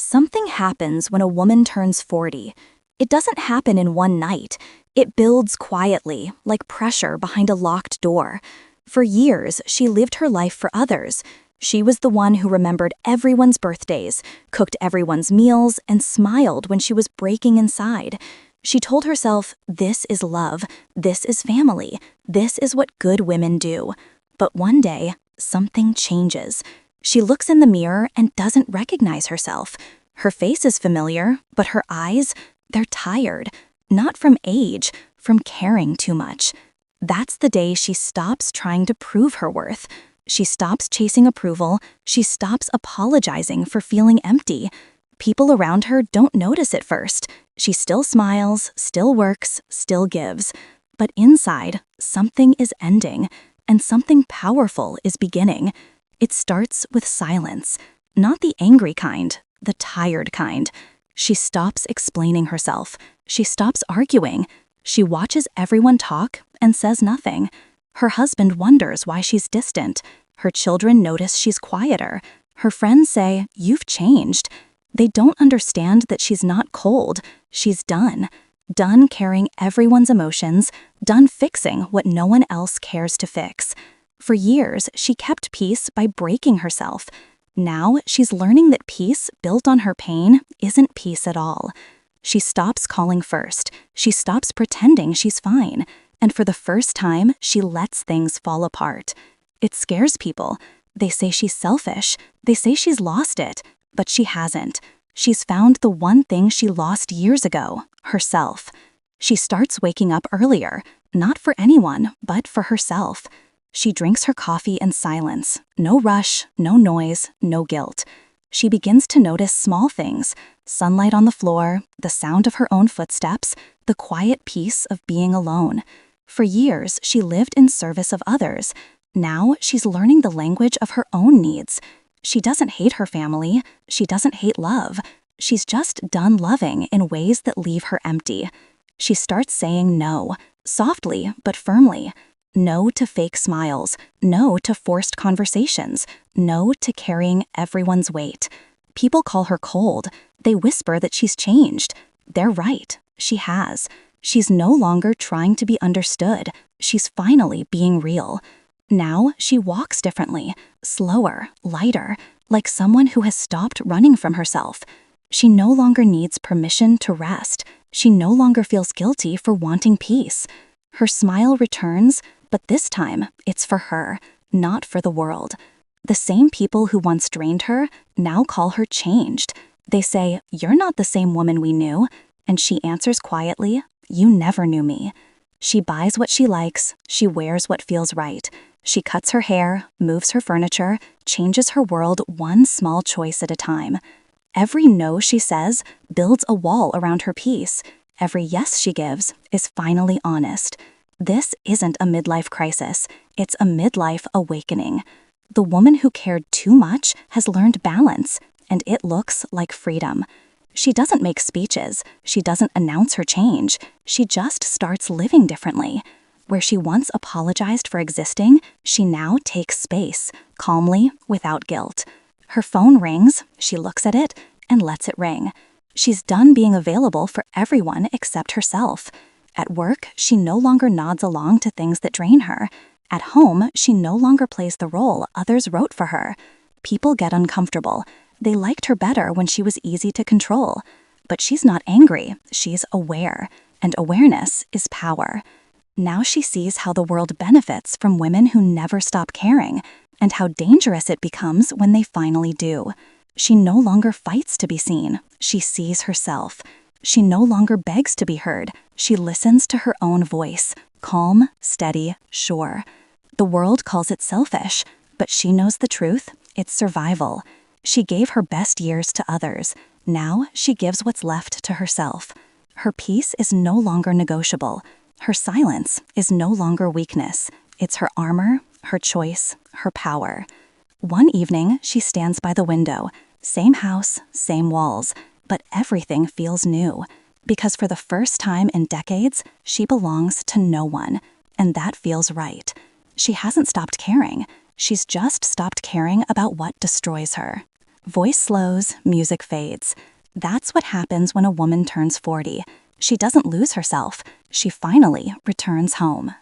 Something happens when a woman turns 40. It doesn't happen in one night. It builds quietly, like pressure behind a locked door. For years, she lived her life for others. She was the one who remembered everyone's birthdays, cooked everyone's meals, and smiled when she was breaking inside. She told herself, this is love, this is family, this is what good women do. But one day, something changes. She looks in the mirror and doesn't recognize herself. Her face is familiar, but her eyes, they're tired. Not from age, from caring too much. That's the day she stops trying to prove her worth. She stops chasing approval. She stops apologizing for feeling empty. People around her don't notice at first. She still smiles, still works, still gives. But inside, something is ending, and something powerful is beginning. It starts with silence, not the angry kind, the tired kind. She stops explaining herself. She stops arguing. She watches everyone talk and says nothing. Her husband wonders why she's distant. Her children notice she's quieter. Her friends say, "You've changed." They don't understand that she's not cold. She's done. Done carrying everyone's emotions, done fixing what no one else cares to fix. For years, she kept peace by breaking herself. Now, she's learning that peace built on her pain isn't peace at all. She stops calling first. She stops pretending she's fine. And for the first time, she lets things fall apart. It scares people. They say she's selfish. They say she's lost it. But she hasn't. She's found the one thing she lost years ago, herself. She starts waking up earlier, not for anyone, but for herself. She drinks her coffee in silence. No rush, no noise, no guilt. She begins to notice small things: sunlight on the floor, the sound of her own footsteps, the quiet peace of being alone. For years, she lived in service of others. Now, she's learning the language of her own needs. She doesn't hate her family. She doesn't hate love. She's just done loving in ways that leave her empty. She starts saying no, softly but firmly. No to fake smiles. No to forced conversations. No to carrying everyone's weight. People call her cold. They whisper that she's changed. They're right. She has. She's no longer trying to be understood. She's finally being real. Now she walks differently, slower, lighter, like someone who has stopped running from herself. She no longer needs permission to rest. She no longer feels guilty for wanting peace. Her smile returns, but this time it's for her, not for the world. The same people who once drained her now call her changed. They say, "You're not the same woman we knew." And she answers quietly, "You never knew me." She buys what she likes. She wears what feels right. She cuts her hair, moves her furniture, changes her world one small choice at a time. Every no she says builds a wall around her peace. Every yes she gives is finally honest. This isn't a midlife crisis. It's a midlife awakening. The woman who cared too much has learned balance, and it looks like freedom. She doesn't make speeches. She doesn't announce her change. She just starts living differently. Where she once apologized for existing, she now takes space, calmly, without guilt. Her phone rings, she looks at it, and lets it ring. She's done being available for everyone except herself. At work, she no longer nods along to things that drain her. At home, she no longer plays the role others wrote for her. People get uncomfortable. They liked her better when she was easy to control. But she's not angry, she's aware. And awareness is power. Now she sees how the world benefits from women who never stop caring, and how dangerous it becomes when they finally do. She no longer fights to be seen. She sees herself. She no longer begs to be heard. She listens to her own voice, calm, steady, sure. The world calls it selfish, but she knows the truth. It's survival. She gave her best years to others. Now she gives what's left to herself. Her peace is no longer negotiable. Her silence is no longer weakness. It's her armor, her choice, her power. One evening, she stands by the window. Same house, same walls, but everything feels new. Because for the first time in decades, she belongs to no one. And that feels right. She hasn't stopped caring. She's just stopped caring about what destroys her. Voice slows, music fades. That's what happens when a woman turns 40. She doesn't lose herself. She finally returns home.